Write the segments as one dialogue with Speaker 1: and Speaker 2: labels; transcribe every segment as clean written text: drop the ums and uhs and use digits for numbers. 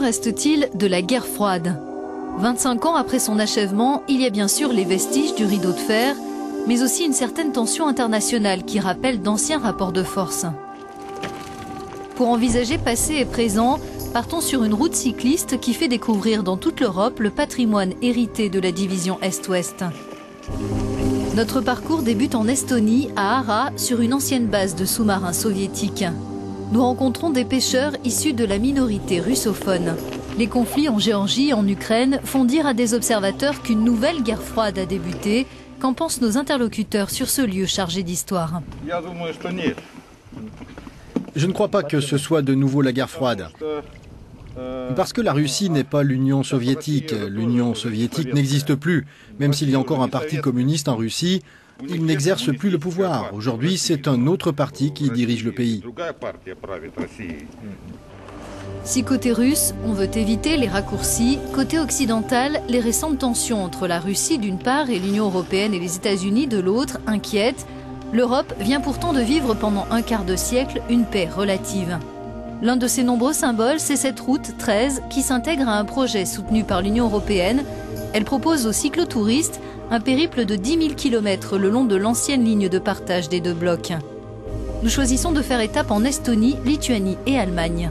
Speaker 1: reste-t-il de la guerre froide? 25 ans après son achèvement, il y a bien sûr les vestiges du rideau de fer, mais aussi une certaine tension internationale qui rappelle d'anciens rapports de force. Pour envisager passé et présent, partons sur une route cycliste qui fait découvrir dans toute l'Europe le patrimoine hérité de la division Est-Ouest. Notre parcours débute en Estonie, à Ara, sur une ancienne base de sous-marins soviétiques. Nous rencontrons des pêcheurs issus de la minorité russophone. Les conflits en Géorgie et en Ukraine font dire à des observateurs qu'une nouvelle guerre froide a débuté. Qu'en pensent nos interlocuteurs sur ce lieu chargé d'histoire?
Speaker 2: Je ne crois pas que ce soit de nouveau la guerre froide. Parce que la Russie n'est pas l'Union soviétique. L'Union soviétique n'existe plus. Même s'il y a encore un parti communiste en Russie, il n'exerce plus le pouvoir. Aujourd'hui, c'est un autre parti qui dirige le pays.
Speaker 1: Si côté russe, on veut éviter les raccourcis, côté occidental, les récentes tensions entre la Russie d'une part et l'Union européenne et les États-Unis de l'autre inquiètent. L'Europe vient pourtant de vivre pendant un quart de siècle une paix relative. L'un de ses nombreux symboles, c'est cette route 13 qui s'intègre à un projet soutenu par l'Union européenne. Elle propose aux cyclotouristes un périple de 10 000 km le long de l'ancienne ligne de partage des deux blocs. Nous choisissons de faire étape en Estonie, Lituanie et Allemagne.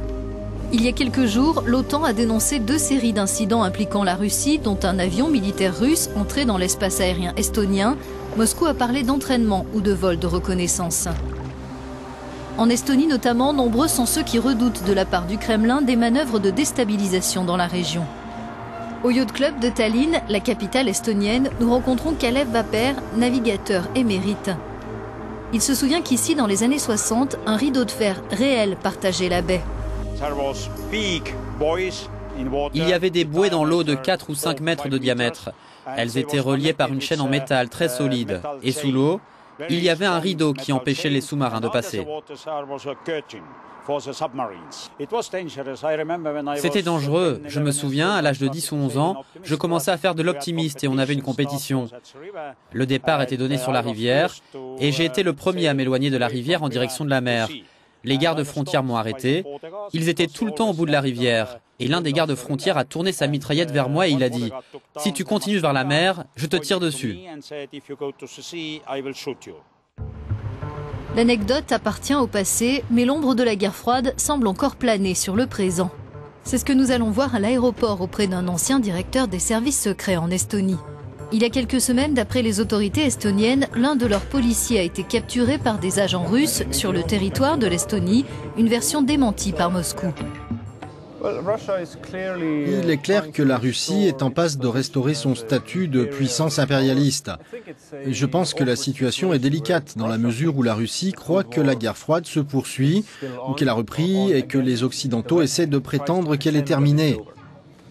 Speaker 1: Il y a quelques jours, l'OTAN a dénoncé 2 séries d'incidents impliquant la Russie, dont un avion militaire russe entré dans l'espace aérien estonien. Moscou a parlé d'entraînement ou de vol de reconnaissance. En Estonie notamment, nombreux sont ceux qui redoutent de la part du Kremlin des manœuvres de déstabilisation dans la région. Au Yacht Club de Tallinn, la capitale estonienne, nous rencontrons Kalev Vapper, navigateur émérite. Il se souvient qu'ici, dans les années 60, un rideau de fer réel partageait la baie.
Speaker 3: Il y avait des bouées dans l'eau de 4 ou 5 mètres de diamètre. Elles étaient reliées par une chaîne en métal très solide. Et sous l'eau, il y avait un rideau qui empêchait les sous-marins de passer. C'était dangereux. Je me souviens, à l'âge de 10 ou 11 ans, je commençais à faire de l'optimiste et on avait une compétition. Le départ était donné sur la rivière et j'ai été le premier à m'éloigner de la rivière en direction de la mer. Les gardes-frontières m'ont arrêté. Ils étaient tout le temps au bout de la rivière. Et l'un des gardes-frontières a tourné sa mitraillette vers moi et il a dit « Si tu continues vers la mer, je te tire dessus ».
Speaker 1: L'anecdote appartient au passé, mais l'ombre de la guerre froide semble encore planer sur le présent. C'est ce que nous allons voir à l'aéroport auprès d'un ancien directeur des services secrets en Estonie. Il y a quelques semaines, d'après les autorités estoniennes, l'un de leurs policiers a été capturé par des agents russes sur le territoire de l'Estonie, une version démentie par Moscou.
Speaker 2: Il est clair que la Russie est en passe de restaurer son statut de puissance impérialiste. Je pense que la situation est délicate dans la mesure où la Russie croit que la guerre froide se poursuit, ou qu'elle a repris et que les Occidentaux essaient de prétendre qu'elle est terminée.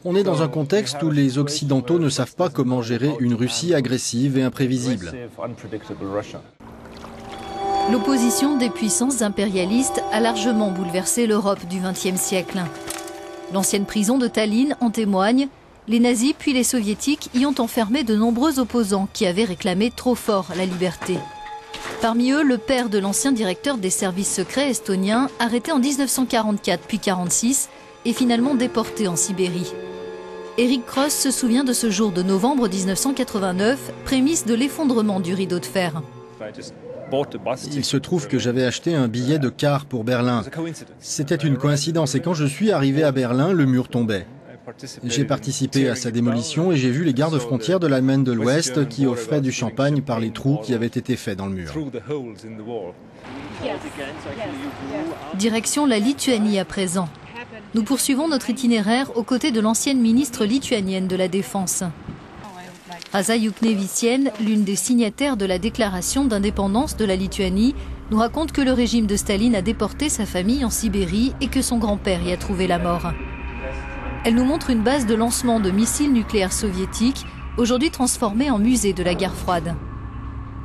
Speaker 2: On est dans un contexte où les Occidentaux ne savent pas comment gérer une Russie agressive et imprévisible.
Speaker 1: L'opposition des puissances impérialistes a largement bouleversé l'Europe du XXe siècle. L'ancienne prison de Tallinn en témoigne. Les nazis puis les soviétiques y ont enfermé de nombreux opposants qui avaient réclamé trop fort la liberté. Parmi eux, le père de l'ancien directeur des services secrets estoniens, arrêté en 1944 puis 1946 et finalement déporté en Sibérie. Eric Cross se souvient de ce jour de novembre 1989, prémisse de l'effondrement du rideau de fer.
Speaker 2: Il se trouve que j'avais acheté un billet de car pour Berlin. C'était une coïncidence et quand je suis arrivé à Berlin, le mur tombait. J'ai participé à sa démolition et j'ai vu les gardes-frontières de l'Allemagne de l'Ouest qui offraient du champagne par les trous qui avaient été faits dans le mur.
Speaker 1: Direction la Lituanie à présent. Nous poursuivons notre itinéraire aux côtés de l'ancienne ministre lituanienne de la Défense. Rasa Juknevičienė, l'une des signataires de la déclaration d'indépendance de la Lituanie, nous raconte que le régime de Staline a déporté sa famille en Sibérie et que son grand-père y a trouvé la mort. Elle nous montre une base de lancement de missiles nucléaires soviétiques, aujourd'hui transformée en musée de la guerre froide.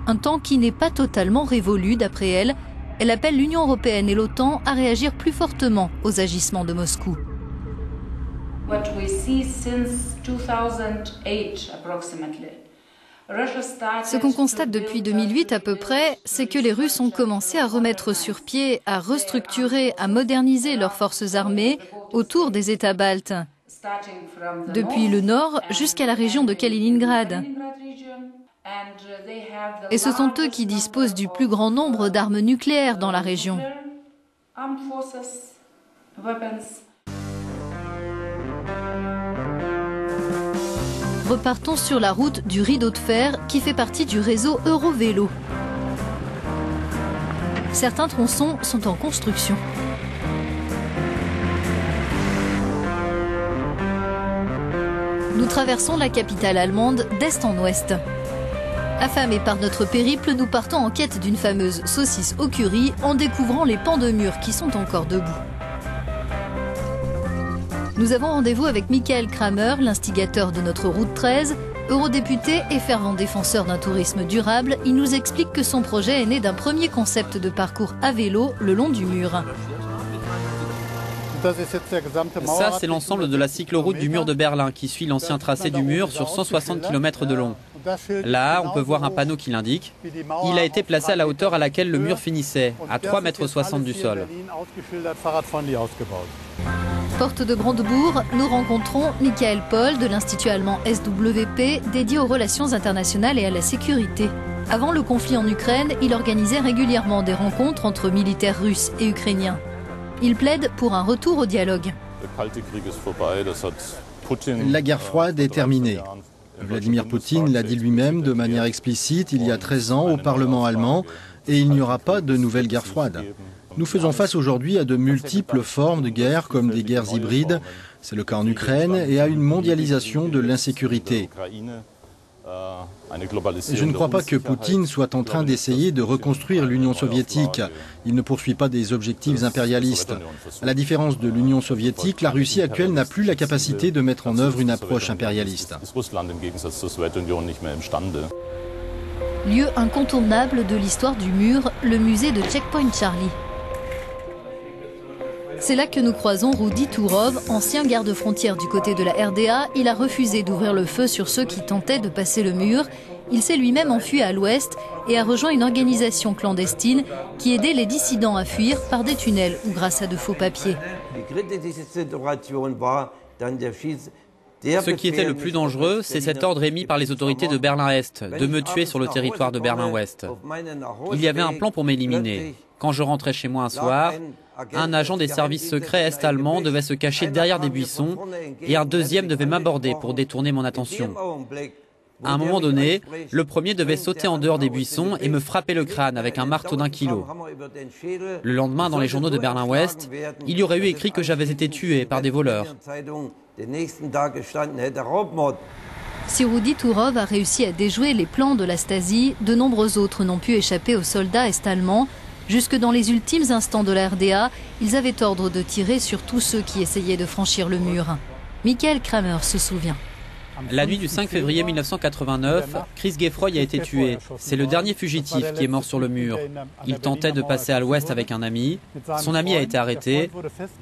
Speaker 1: Un temps qui n'est pas totalement révolu d'après elle. Elle appelle l'Union européenne et l'OTAN à réagir plus fortement aux agissements de Moscou.
Speaker 4: What we see since 2008 approximately,
Speaker 1: Ce qu'on constate depuis 2008 à peu près, c'est que les Russes ont commencé à remettre sur pied, à restructurer, à moderniser leurs forces armées autour des États baltes, depuis le nord jusqu'à la région de Kaliningrad. Et ce sont eux qui disposent du plus grand nombre d'armes nucléaires dans la région. Repartons sur la route du rideau de fer qui fait partie du réseau Eurovélo. Certains tronçons sont en construction. Nous traversons la capitale allemande d'est en ouest. Affamés par notre périple, nous partons en quête d'une fameuse saucisse au curry en découvrant les pans de murs qui sont encore debout. Nous avons rendez-vous avec Michael Kramer, l'instigateur de notre route 13. Eurodéputé et fervent défenseur d'un tourisme durable, il nous explique que son projet est né d'un premier concept de parcours à vélo le long du mur.
Speaker 3: Ça, c'est l'ensemble de la cycloroute du mur de Berlin qui suit l'ancien tracé du mur sur 160 km de long. Là, on peut voir un panneau qui l'indique. Il a été placé à la hauteur à laquelle le mur finissait, à 3,60 m du sol.
Speaker 1: Porte de Brandebourg, nous rencontrons Michael Pohl de l'Institut allemand SWP, dédié aux relations internationales et à la sécurité. Avant le conflit en Ukraine, il organisait régulièrement des rencontres entre militaires russes et ukrainiens. Il plaide pour un retour au dialogue.
Speaker 2: La guerre froide est terminée. Vladimir Poutine l'a dit lui-même de manière explicite il y a 13 ans au Parlement allemand, et il n'y aura pas de nouvelle guerre froide. Nous faisons face aujourd'hui à de multiples formes de guerre, comme des guerres hybrides, c'est le cas en Ukraine, et à une mondialisation de l'insécurité. Je ne crois pas que Poutine soit en train d'essayer de reconstruire l'Union soviétique. Il ne poursuit pas des objectifs impérialistes. À la différence de l'Union soviétique, la Russie actuelle n'a plus la capacité de mettre en œuvre une approche impérialiste.
Speaker 1: Lieu incontournable de l'histoire du mur, le musée de Checkpoint Charlie. C'est là que nous croisons Rudy Tourov, ancien garde-frontière du côté de la RDA. Il a refusé d'ouvrir le feu sur ceux qui tentaient de passer le mur. Il s'est lui-même enfui à l'ouest et a rejoint une organisation clandestine qui aidait les dissidents à fuir par des tunnels ou grâce à de faux papiers.
Speaker 3: Ce qui était le plus dangereux, c'est cet ordre émis par les autorités de Berlin-Est, de me tuer sur le territoire de Berlin-Ouest. Il y avait un plan pour m'éliminer. Quand je rentrais chez moi un soir, un agent des services secrets est-allemands devait se cacher derrière des buissons et un deuxième devait m'aborder pour détourner mon attention. À un moment donné, le premier devait sauter en dehors des buissons et me frapper le crâne avec un marteau d'1 kilo. Le lendemain, dans les journaux de Berlin-Ouest, il y aurait eu écrit que j'avais été tué par des voleurs.
Speaker 1: Si Rudy Tourov a réussi à déjouer les plans de la Stasi, de nombreux autres n'ont pu échapper aux soldats est-allemands. Jusque dans les ultimes instants de la RDA, ils avaient ordre de tirer sur tous ceux qui essayaient de franchir le mur. Michael Kramer se souvient.
Speaker 3: La nuit du 5 février 1989, Chris Geffroy a été tué. C'est le dernier fugitif qui est mort sur le mur. Il tentait de passer à l'ouest avec un ami. Son ami a été arrêté,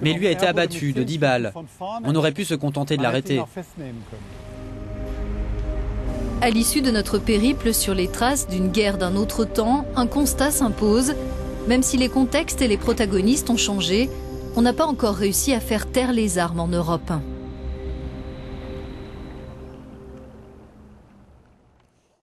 Speaker 3: mais lui a été abattu de 10 balles. On aurait pu se contenter de l'arrêter.
Speaker 1: À l'issue de notre périple sur les traces d'une guerre d'un autre temps, un constat s'impose. Même si les contextes et les protagonistes ont changé, on n'a pas encore réussi à faire taire les armes en Europe.